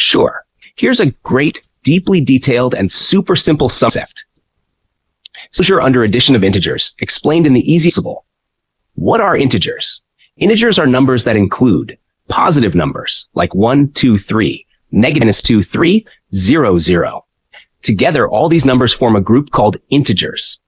Sure. Here's a great, deeply detailed, and super simple concept. Closure under addition of integers, explained in the easiest possible. What are integers? Integers are numbers that include positive numbers, like 1, 2, 3, negative 2, 3, 0, 0. Together, all these numbers form a group called integers.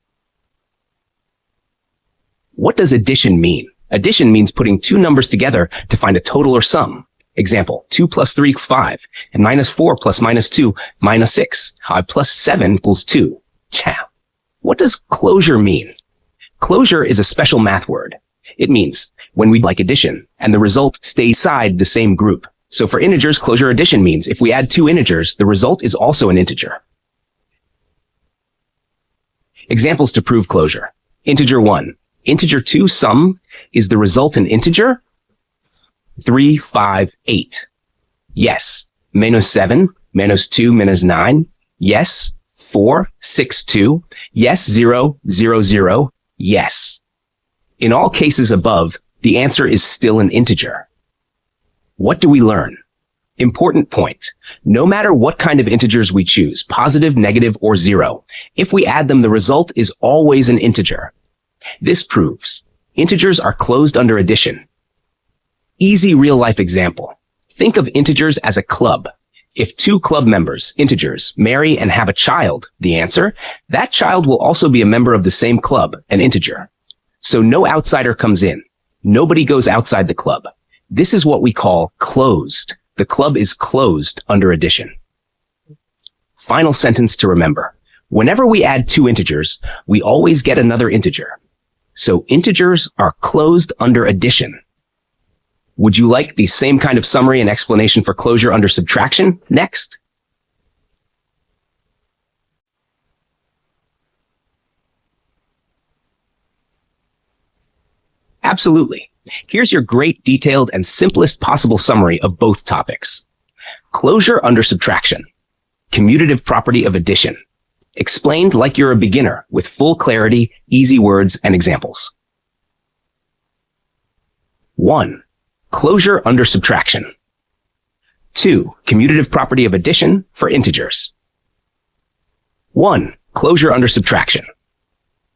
What does addition mean? Addition means putting two numbers together to find a total or sum. Example, 2 plus 3 equals 5, and minus 4 plus minus 2 minus 6. 5 plus 7 equals 2. Ciao. What does closure mean? Closure is a special math word. It means when we like addition, and the result stays inside the same group. So for integers, closure addition means if we add two integers, the result is also an integer. Examples to prove closure. Integer 1. Integer 2 sum is the resultant integer 3, 5, 8. Yes. Minus 7, minus 2, minus 9. Yes. 4, 6, 2. Yes. 0, 0, 0. Yes. In all cases above, the answer is still an integer. What do we learn? Important point. No matter what kind of integers we choose, positive, negative, or 0, if we add them, the result is always an integer. This proves integers are closed under addition. Easy real-life example. Think of integers as a club. If two club members, integers, marry and have a child, the answer, that child will also be a member of the same club, an integer. So no outsider comes in. Nobody goes outside the club. This is what we call closed. The club is closed under addition. Final sentence to remember. Whenever we add two integers, we always get another integer. So integers are closed under addition. Would you like the same kind of summary and explanation for closure under subtraction next? Absolutely. Here's your great detailed and simplest possible summary of both topics. Closure under subtraction. Commutative property of addition. Explained like you're a beginner with full clarity, easy words, and examples. 1. Closure under subtraction. 2. Commutative property of addition for integers. 1. Closure under subtraction.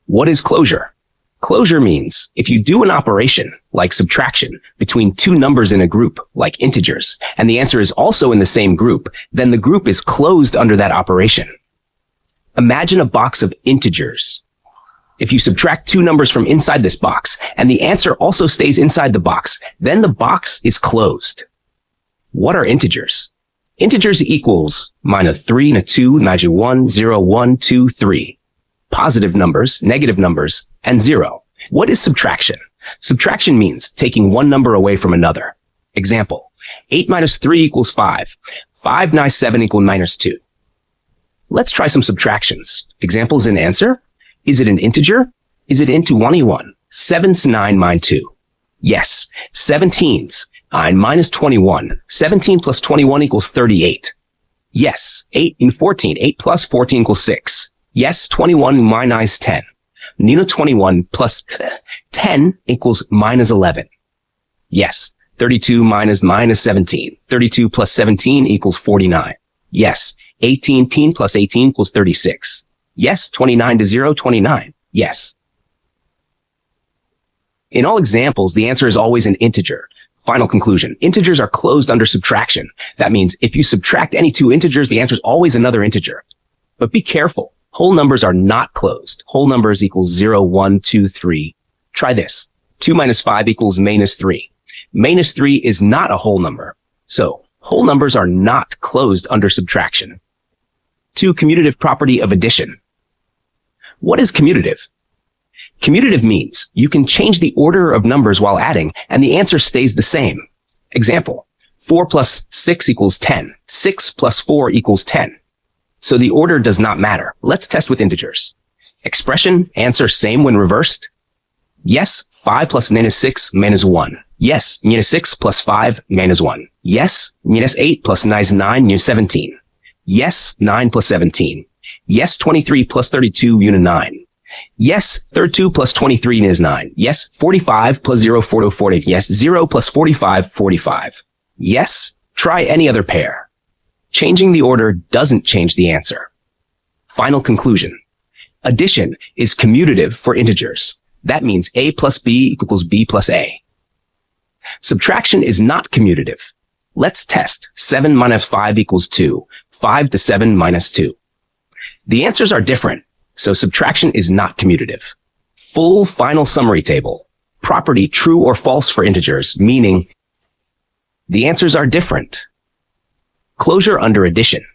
What is closure? Closure means if you do an operation, like subtraction, between two numbers in a group, like integers, and the answer is also in the same group, then the group is closed under that operation. Imagine a box of integers. If you subtract two numbers from inside this box, and the answer also stays inside the box, then the box is closed. What are integers? Integers equals minus 3, 2, 1, 0, 1, 2, 3. Positive numbers, negative numbers, and 0. What is subtraction? Subtraction means taking one number away from another. Example, 8 minus 3 equals 5. 5 minus 7 equals minus 2. Let's try some subtractions. Examples in answer. Is it an integer? Is it into 21? 7's 9 minus 2. Yes. 17's 9 minus 21. 17 plus 21 equals 38. Yes. 8 in 14. 8 plus 14 equals 6. Yes. 21 minus 10. Nino 21 plus 10 equals minus 11. Yes. 32 minus 17. 32 plus 17 equals 49. Yes. 18 plus 18 equals 36. Yes. 29 to 0, 29. Yes. In all examples, the answer is always an integer. Final conclusion. Integers are closed under subtraction. That means if you subtract any two integers, the answer is always another integer. But be careful. Whole numbers are not closed. Whole numbers equals 0, 1, 2, 3. Try this. 2 minus 5 equals minus 3. Minus 3 is not a whole number. So, whole numbers are not closed under subtraction. 2. Commutative property of addition. What is commutative? Commutative means you can change the order of numbers while adding, and the answer stays the same. Example, 4 plus 6 equals 10. 6 plus 4 equals 10. So the order does not matter. Let's test with integers. Expression, answer same when reversed? Yes, 5 plus minus 6 minus 1. Yes, minus 6 plus 5 minus 1. Yes, minus 8 plus 9 minus 17. Yes, 9 plus 17. Yes, 23 plus 32 unit 9. Yes, 32 plus 23 is 9. Yes, 45 plus 0, 40. Yes, 0 plus 45, 45. Yes, try any other pair. Changing the order doesn't change the answer. Final conclusion. Addition is commutative for integers. That means a plus b equals b plus a. Subtraction is not commutative. Let's test 7 minus 5 equals 2, 5 to 7 minus 2. The answers are different, so subtraction is not commutative. Full final summary table. Property true or false for integers, meaning the answers are different. Closure under addition.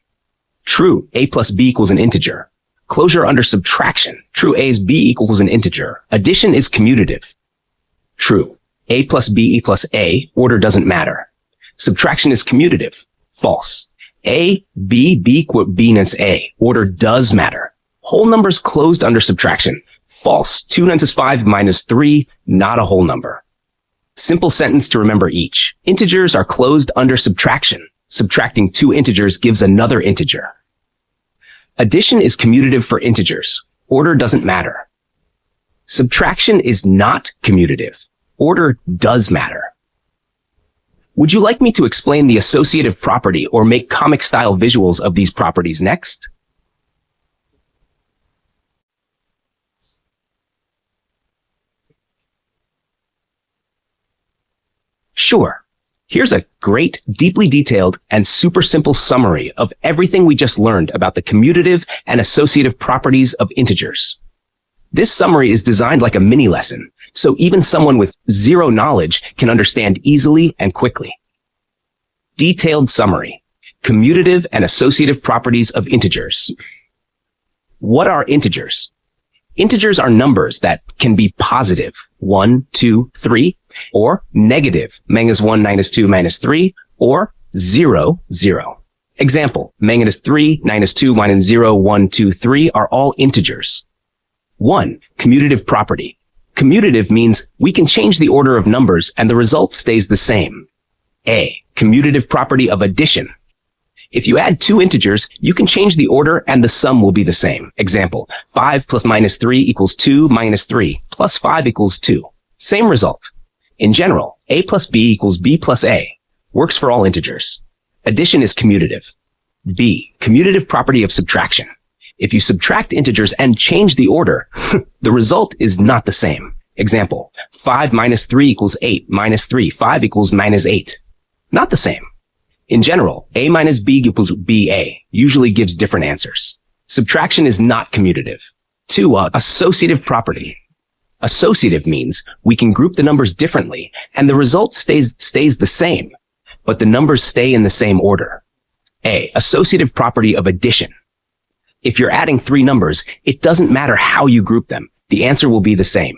True, a plus b equals an integer. Closure under subtraction. True, a is b equals an integer. Addition is commutative. True, a plus b plus a, order doesn't matter. Subtraction is commutative. False. A, b equals b minus a, order does matter. Whole numbers closed under subtraction. False. 2 times 5 minus 3, not a whole number. Simple sentence to remember each. Integers are closed under subtraction. Subtracting 2 integers gives another integer. Addition is commutative for integers. Order doesn't matter. Subtraction is not commutative. Order does matter. Would you like me to explain the associative property or make comic-style visuals of these properties next? Sure. Here's a great, deeply detailed, and super simple summary of everything we just learned about the commutative and associative properties of integers. This summary is designed like a mini lesson, so even someone with zero knowledge can understand easily and quickly. Detailed summary. Commutative and associative properties of integers. What are integers? Integers are numbers that can be positive, 1, 2, 3, or negative, -1, -2, -3, or 0, 0. Example, -3, -2, -0, 1, 2, 3 are all integers. 1. Commutative property. Commutative means we can change the order of numbers and the result stays the same. A. Commutative property of addition. If you add 2 integers, you can change the order and the sum will be the same. Example, 5 plus -3 equals 2 minus 3 plus 5 equals 2. Same result. In general, a plus b equals b plus a. Works for all integers. Addition is commutative. B. Commutative property of subtraction. If you subtract integers and change the order, the result is not the same. Example, 5 minus 3 equals 8 minus 3, 5 equals -8. Not the same. In general, a minus b equals ba usually gives different answers. Subtraction is not commutative. 2. Associative property. Associative means we can group the numbers differently and the result stays the same, but the numbers stay in the same order. A. Associative property of addition. If you're adding 3 numbers, it doesn't matter how you group them. The answer will be the same.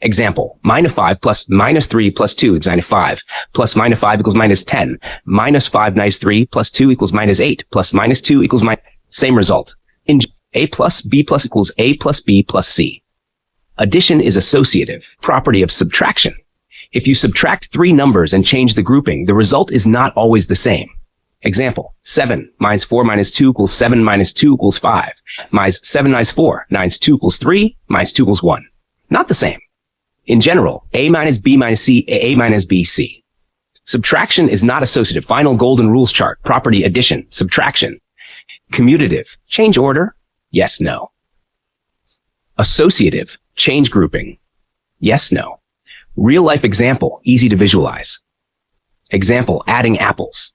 Example, -5 plus -3 plus 2 is -5, plus -5 equals -10, -5 minus 3 plus 2 equals -8, plus -2 equals same result. In a plus b plus equals a plus b plus c. Addition is associative, property of subtraction. If you subtract 3 numbers and change the grouping, the result is not always the same. Example, 7 minus 4 minus 2 equals 7 minus 2 equals 5, minus 7 minus 4, minus 2 equals 3, minus 2 equals 1. Not the same. In general, a minus b minus c, a minus b, c. Subtraction is not associative. Final golden rules chart. Property, addition, subtraction. Commutative, change order? Yes, no. Associative, change grouping? Yes, no. Real life example, easy to visualize. Example, adding apples.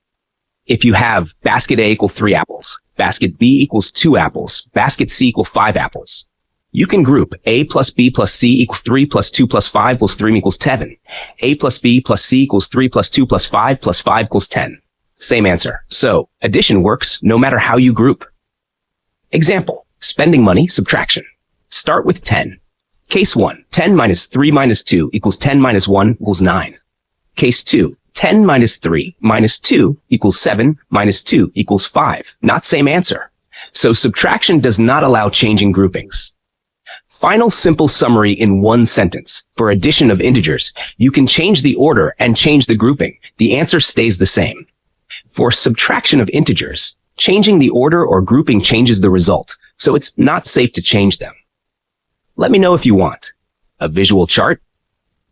If you have basket A equals 3 apples, basket B equals 2 apples, basket C equals 5 apples. You can group A plus B plus C equals 3 plus 2 plus 5 equals 3 equals 7. A plus B plus C equals 3 plus 2 plus 5 plus 5 equals 10. Same answer. So, addition works no matter how you group. Example, spending money, subtraction. Start with 10. Case 1, 10 minus 3 minus 2 equals 10 minus 1 equals 9. Case 2, 10 minus 3 minus 2 equals 7 minus 2 equals 5. Not same answer. So subtraction does not allow changing groupings. Final simple summary in one sentence. For addition of integers, you can change the order and change the grouping. The answer stays the same. For subtraction of integers, changing the order or grouping changes the result, so it's not safe to change them. Let me know if you want a visual chart,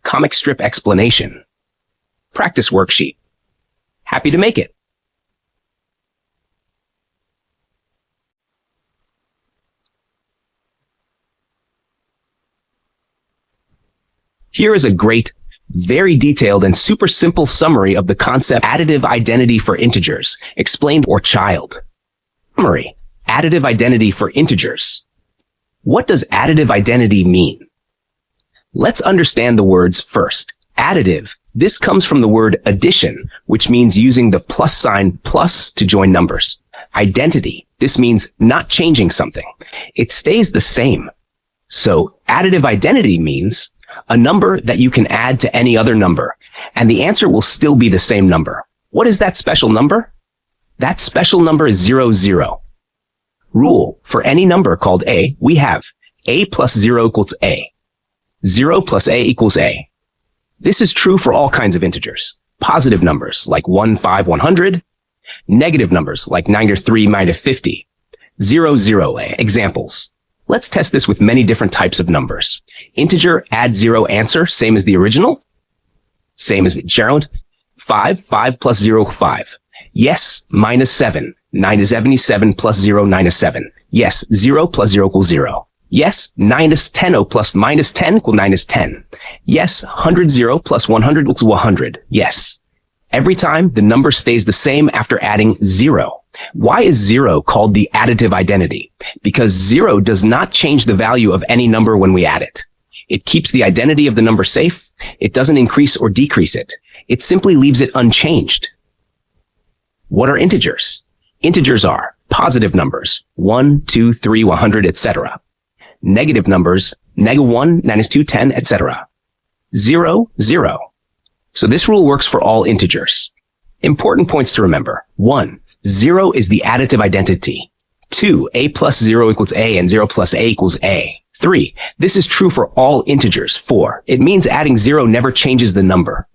comic strip explanation, practice worksheet. Happy to make it. Here is a great, very detailed and super simple summary of the concept additive identity for integers, explained or child. Summary. Additive identity for integers. What does additive identity mean? Let's understand the words first. Additive. This comes from the word addition, which means using the plus sign plus to join numbers. Identity. This means not changing something. It stays the same. So additive identity means a number that you can add to any other number, and the answer will still be the same number. What is that special number? That special number is 0, 0. Rule. For any number called a, we have a plus 0 equals a. 0 plus a equals a. This is true for all kinds of integers. Positive numbers like 1, 5, 100. Negative numbers like 93, 50. 0, 0 a. Examples. Let's test this with many different types of numbers. Integer, add 0, answer, same as the original. Same as the Gerald. 5, 5 plus 0, 5. Yes, minus 7. 9 is 77 plus 0, 9 is 7. Yes, 0 plus 0 equals 0. Yes, 9 is 10 plus minus 10 equals 9 is 10. Yes, 100 0 plus 100 equals 100. Yes. Every time, the number stays the same after adding 0. Why is 0 called the additive identity? Because 0 does not change the value of any number when we add it. It keeps the identity of the number safe. It doesn't increase or decrease it. It simply leaves it unchanged. What are integers? Integers are positive numbers, 1, 2, 3, 100, etc. Negative numbers, -1, -2, 10, etc. 0, 0. So this rule works for all integers. Important points to remember. 1. 0 is the additive identity. 2. A plus 0 equals a and 0 plus a equals a. 3. This is true for all integers. 4. It means adding 0 never changes the number.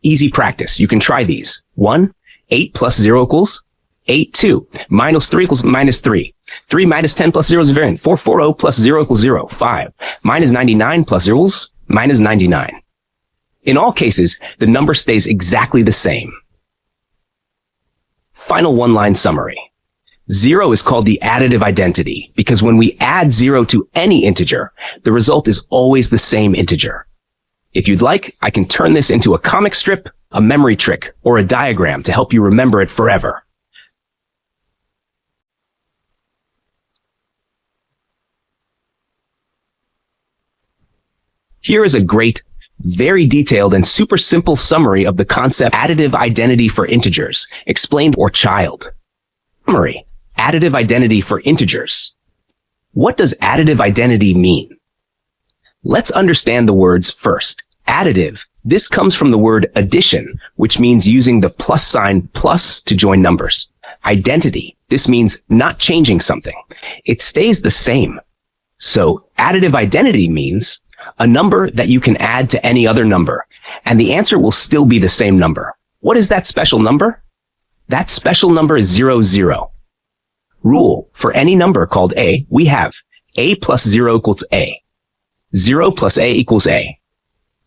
Easy practice. You can try these. 1. 8 plus 0 equals 8, 2. Minus 3 equals minus 3. 3 minus 10 plus 0 is invariant. 4, 4, 0 plus 0 equals 0. 5. Minus 99 plus 0 equals minus 99. In all cases, the number stays exactly the same. Final one-line summary. 0 is called the additive identity because when we add 0 to any integer, the result is always the same integer. If you'd like, I can turn this into a comic strip, a memory trick, or a diagram to help you remember it forever. Here is a great, very detailed and super simple summary of the concept additive identity for integers, explained or child. Summary. Additive identity for integers. What does additive identity mean? Let's understand the words first. Additive. This comes from the word addition, which means using the plus sign plus to join numbers. Identity. This means not changing something. It stays the same. So additive identity means a number that you can add to any other number, and the answer will still be the same number. What is that special number? That special number is 0, 0. Rule. For any number called a, we have a plus 0 equals a. 0 plus a equals a.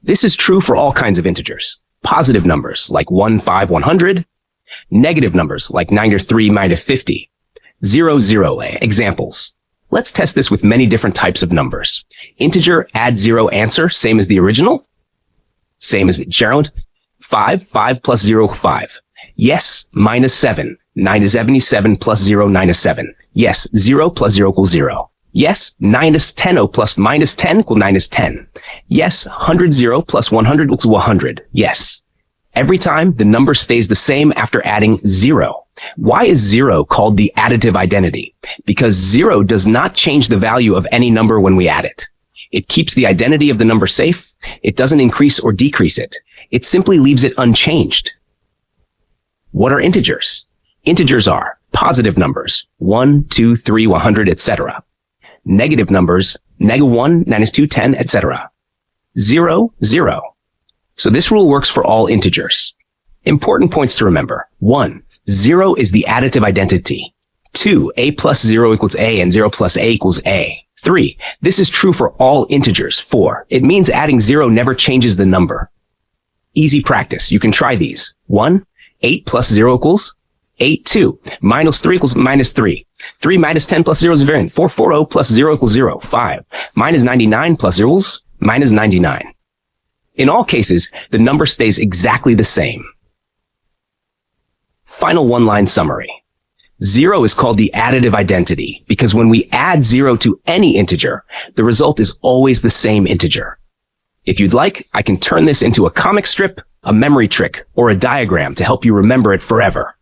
This is true for all kinds of integers. Positive numbers like 1, 5, 100. Negative numbers like 93, 50. 0, 0 a. Examples. Let's test this with many different types of numbers. Integer, add 0, answer, same as the original. Same as the Gerald. 5, 5 plus 0, 5. Yes, minus 7. 9 is 77 plus 0, 9 is 7. Yes, 0 plus 0 equals 0. Yes, 9 is 10 plus minus 10 equals 9 is 10. Yes, 100 0 plus 100 equals 100. Yes. Every time, the number stays the same after adding 0. Why is 0 called the additive identity? Because 0 does not change the value of any number when we add it. It keeps the identity of the number safe. It doesn't increase or decrease it. It simply leaves it unchanged. What are integers? Integers are positive numbers, 1, 2, 3, 100, etc. Negative numbers, -1, -2, 10, etc. 0, 0. So this rule works for all integers. Important points to remember. 1. 0 is the additive identity. 2. A plus 0 equals a and 0 plus a equals a. 3. This is true for all integers. 4. It means adding 0 never changes the number. Easy practice. You can try these. 1. 8 plus 0 equals 8, 2. Minus 3 equals minus 3. 3 minus 10 plus 0 is invariant. 4, 4, 0 plus 0 equals 0. 5. Minus 99 plus 0 equals minus 99. In all cases, the number stays exactly the same. Final one-line summary. 0 is called the additive identity because when we add 0 to any integer, the result is always the same integer. If you'd like, I can turn this into a comic strip, a memory trick, or a diagram to help you remember it forever.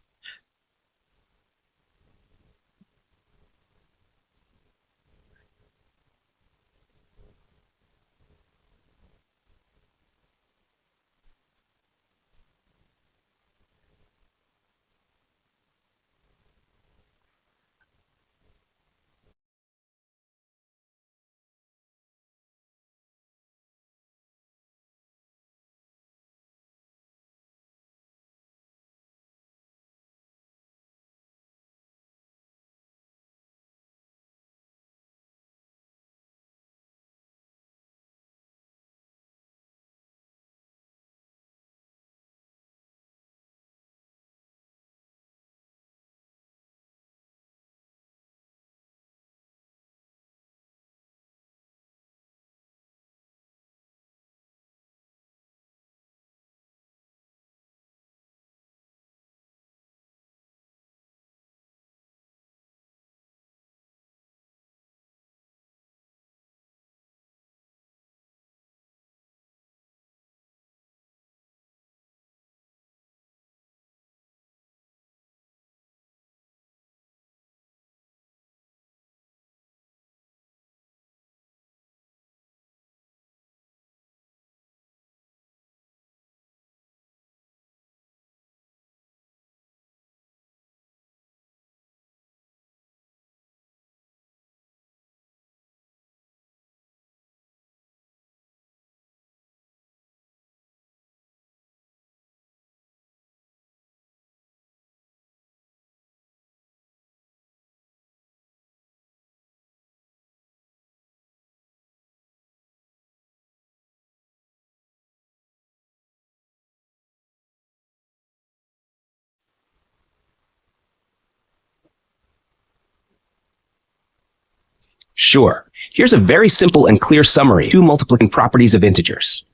Sure. Here's a very simple and clear summary of two multiplication properties of integers.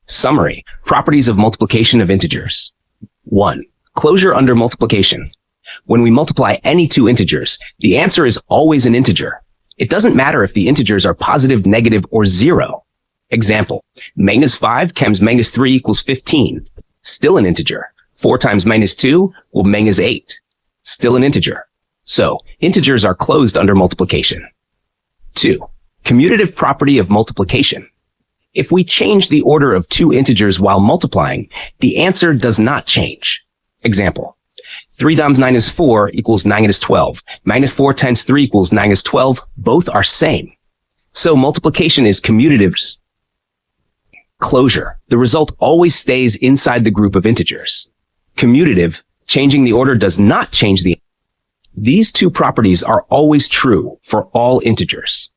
Summary. Properties of multiplication of integers. 1. Closure under multiplication. When we multiply any two integers, the answer is always an integer. It doesn't matter if the integers are positive, negative, or 0. Example, -5 times -3 equals 15. Still an integer. 4 times -2 will -8. Still an integer. So, integers are closed under multiplication. 2. Commutative property of multiplication. If we change the order of two integers while multiplying, the answer does not change. Example, 3 times -4 equals -12. -4 times 3 equals -12. Both are same. So multiplication is commutative. Closure. The result always stays inside the group of integers. Commutative. Changing the order does not change the. These two properties are always true for all integers.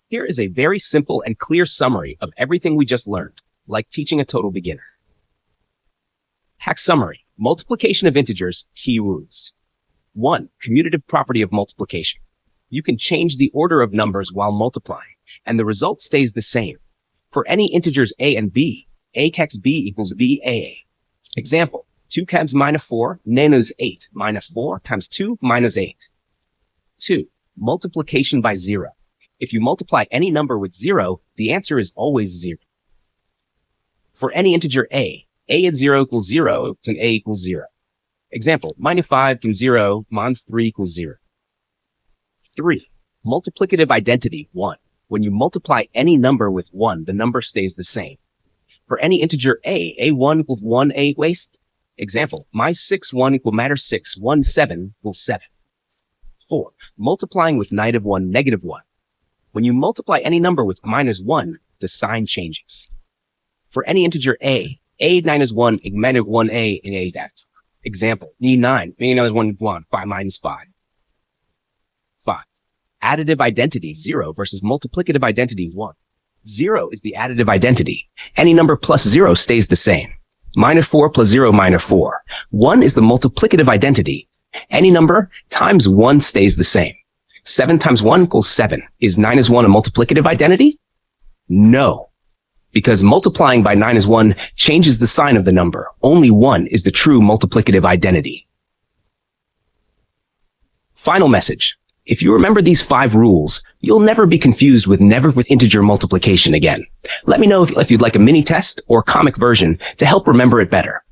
Here is a very simple and clear summary of everything we just learned, like teaching a total beginner. Hack summary. Multiplication of integers, key rules. 1. Commutative property of multiplication. You can change the order of numbers while multiplying, and the result stays the same. For any integers a and b, a times b equals baa. Example, 2 times -4, -8, -4 times 2, -8. 2. Multiplication by 0. If you multiply any number with 0, the answer is always 0. For any integer a at 0 equals 0, and a equals 0. Example, -5 times 0, -3 equals 0. 3. Multiplicative identity 1. When you multiply any number with 1, the number stays the same. For any integer a1 equals 1a waste. Example, minus 6, 1 equal minus 6, 1, 7 equals 7. 4. Multiplying with -1, -1. When you multiply any number with -1, the sign changes. For any integer a minus 1, minus 1a in a dash. Example, e9, minus 1, 1, 5 minus 5. 5. Additive identity, 0 versus multiplicative identity, 1. 0 is the additive identity. Any number plus 0 stays the same. -4 plus 0, -4. 1 is the multiplicative identity. Any number times 1 stays the same. 7 times 1 equals 7. Is 9 is 1 a multiplicative identity? No. Because multiplying by 9 is 1 changes the sign of the number. Only 1 is the true multiplicative identity. Final message. If you remember these 5 rules, you'll never be confused with integer multiplication again. Let me know if you'd like a mini test or comic version to help remember it better.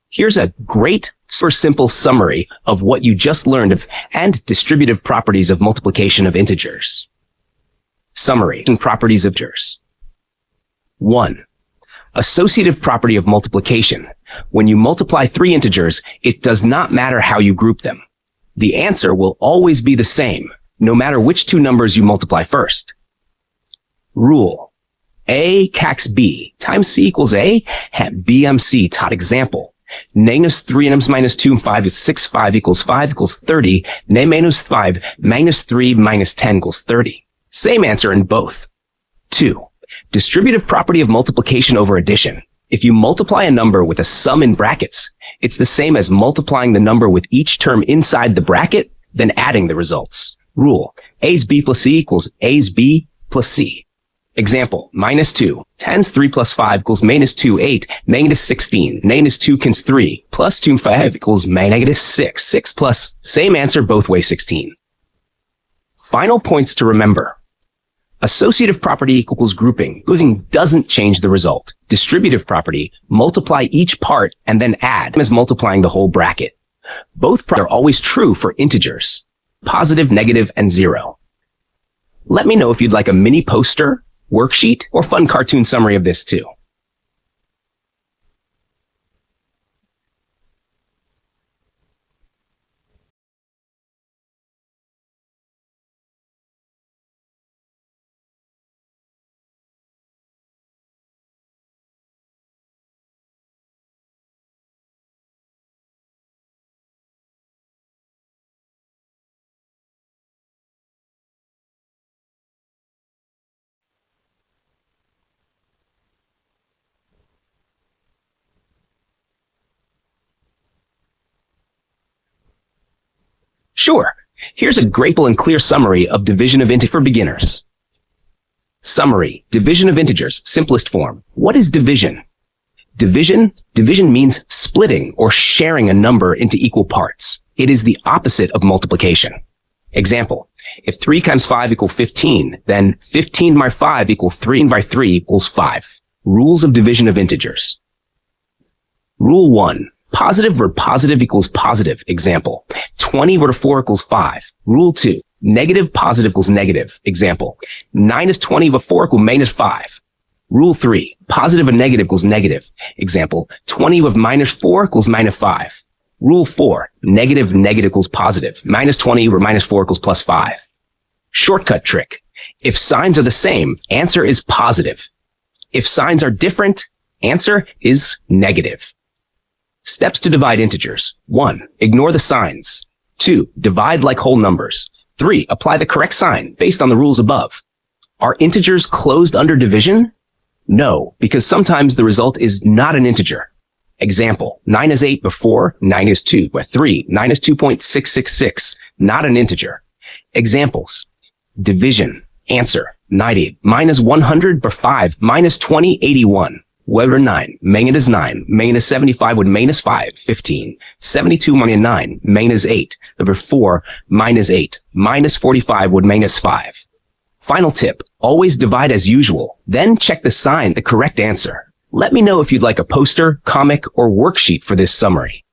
Here's a great, super simple summary of what you just learned of and distributive properties of multiplication of integers. Summary and properties of integers. 1. Associative property of multiplication. When you multiply 3 integers, it does not matter how you group them. The answer will always be the same, no matter which 2 numbers you multiply first. Rule. A cax B times C equals A, BMC taught example. -3 n minus 2 and 5 is 6, 5 equals 30. Ne minus 5 minus 3 minus 10 equals 30. Same answer in both. 2. Distributive property of multiplication over addition. If you multiply a number with a sum in brackets, it's the same as multiplying the number with each term inside the bracket, then adding the results. Rule. A's B plus C equals A's B plus C. Example, -2 times 3 plus 5 equals -2, 8, -16, -2 times 3, plus 2 and 5 equals -6, 6 plus, same answer both ways, 16. Final points to remember. Associative property equals grouping. Grouping doesn't change the result. Distributive property, multiply each part and then add, as multiplying the whole bracket. Both are always true for integers, positive, negative, and 0. Let me know if you'd like a mini poster, worksheet, or fun cartoon summary of this too. Sure. Here's a grateful and clear summary of division of integers for beginners. Summary. Division of integers, simplest form. What is division? Division means splitting or sharing a number into equal parts. It is the opposite of multiplication. Example. If 3 times 5 equals 15, then 15 by 5 equals 3 by 3 equals 5. Rules of division of integers. Rule 1. Positive word positive equals positive. Example. 20 word 4 equals 5. Rule 2. Negative positive equals negative. Example. -20 over 4 equals -5. Rule 3. Positive and negative equals negative. Example. 20 with -4 equals -5. Rule 4. Negative negative equals positive. -20 over -4 equals +5. Shortcut trick. If signs are the same, answer is positive. If signs are different, answer is negative. Steps to divide integers. 1. Ignore the signs. 2. Divide like whole numbers. 3. Apply the correct sign based on the rules above. Are integers closed under division? No, because sometimes the result is not an integer. Example, 9 is 8 before 9 is 2, where 3, 9 is 2.666, not an integer. Examples, division, answer, 90, -100 by 5, -20, 81. Whether 9, main is 9, main is 75 with main is 5, 15, 72 minus 9, main is 8, number 4, minus 8, minus 45 with main is 5. Final tip, always divide as usual, then check the sign, the correct answer. Let me know if you'd like a poster, comic, or worksheet for this summary.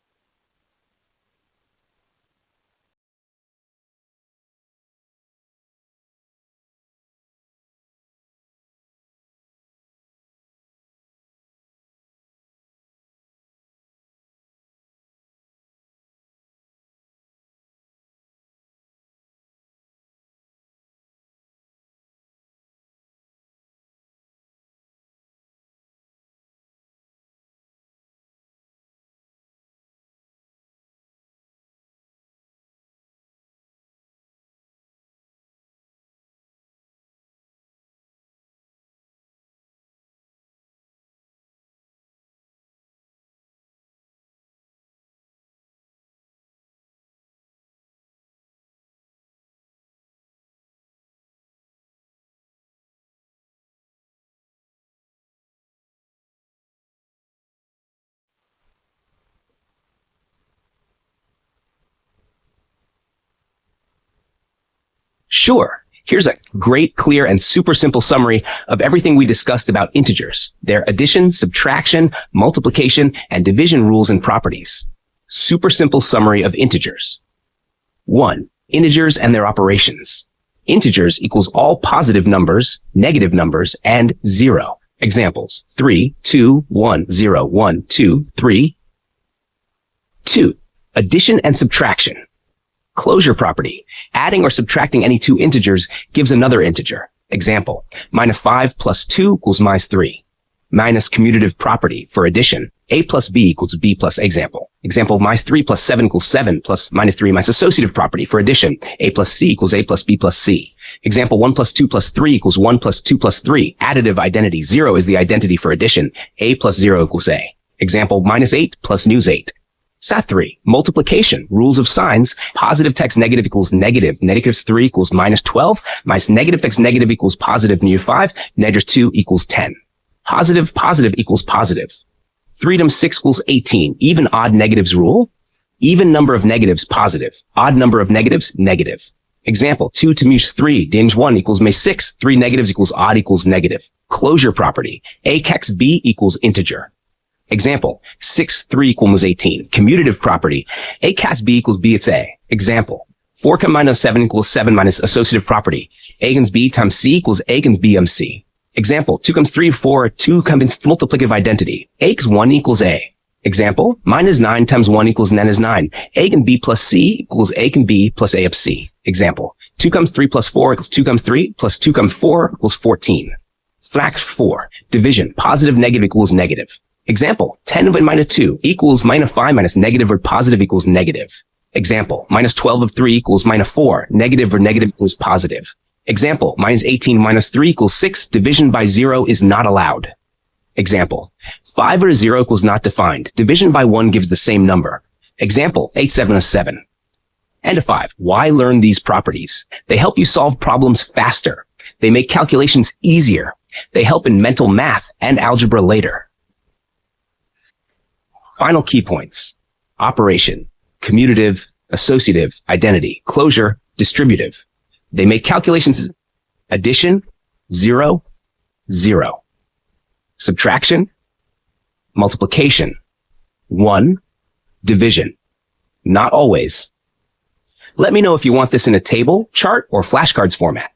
Sure. Here's a great, clear, and super simple summary of everything we discussed about integers, their addition, subtraction, multiplication, and division rules and properties. Super simple summary of integers. 1. Integers and their operations. Integers equals all positive numbers, negative numbers, and 0. Examples: 3, 2, 1, 0, 1, 2, 3. 2. Addition and subtraction. Closure property. Adding or subtracting any two integers gives another integer. Example, minus 5 plus 2 equals minus 3. Minus commutative property for addition. A plus B equals B plus example. Example, minus 3 plus 7 equals 7 plus minus 3 minus associative property for addition. A plus C equals A plus B plus C. Example, 1 plus 2 plus 3 equals 1 plus 2 plus 3. Additive identity. 0 is the identity for addition. A plus 0 equals A. Example, minus 8 plus news 8. Sat 3. Multiplication. Rules of signs. Positive text negative equals negative. Negative 3 equals minus 12. Minus negative text negative equals positive new 5. Negative 2 equals 10. Positive positive equals positive. 3 times 6 equals 18. Even odd negatives rule. Even number of negatives positive. Odd number of negatives negative. Example, 2 times 3, dinge 1 equals may 6. 3 negatives equals odd equals negative. Closure property. A x b equals integer. Example, 6, 3 equals 18. Commutative property. A cast B equals B, it's A. Example, 4 minus 7 equals 7 minus associative property. A times B times C equals A times B times C. Example, 2 comes 3, 4, 2 comes multiplicative identity. A times 1 equals A. Example, minus 9 times 1 equals n is 9. A and B plus C equals A and B plus A of C. Example, 2 comes 3 plus 4 equals 2 comes 3 plus 2 comes 4 equals 14. Fact 4. Division. Positive negative equals negative. Example, 10 over minus 2 equals minus 5 minus negative or positive equals negative. Example, minus 12 of 3 equals minus 4. Negative or negative equals positive. Example, minus 18 minus 3 equals 6. Division by 0 is not allowed. Example, 5 or 0 equals not defined. Division by 1 gives the same number. Example, 8, 7 of 7. And 5. Why learn these properties? They help you solve problems faster. They make calculations easier. They help in mental math and algebra later. Final key points. Operation, commutative, associative, identity, closure, distributive. They make calculations. Addition, 0, 0. Subtraction, multiplication, 1. Division, not always. Let me know if you want this in a table, chart, or flashcards format.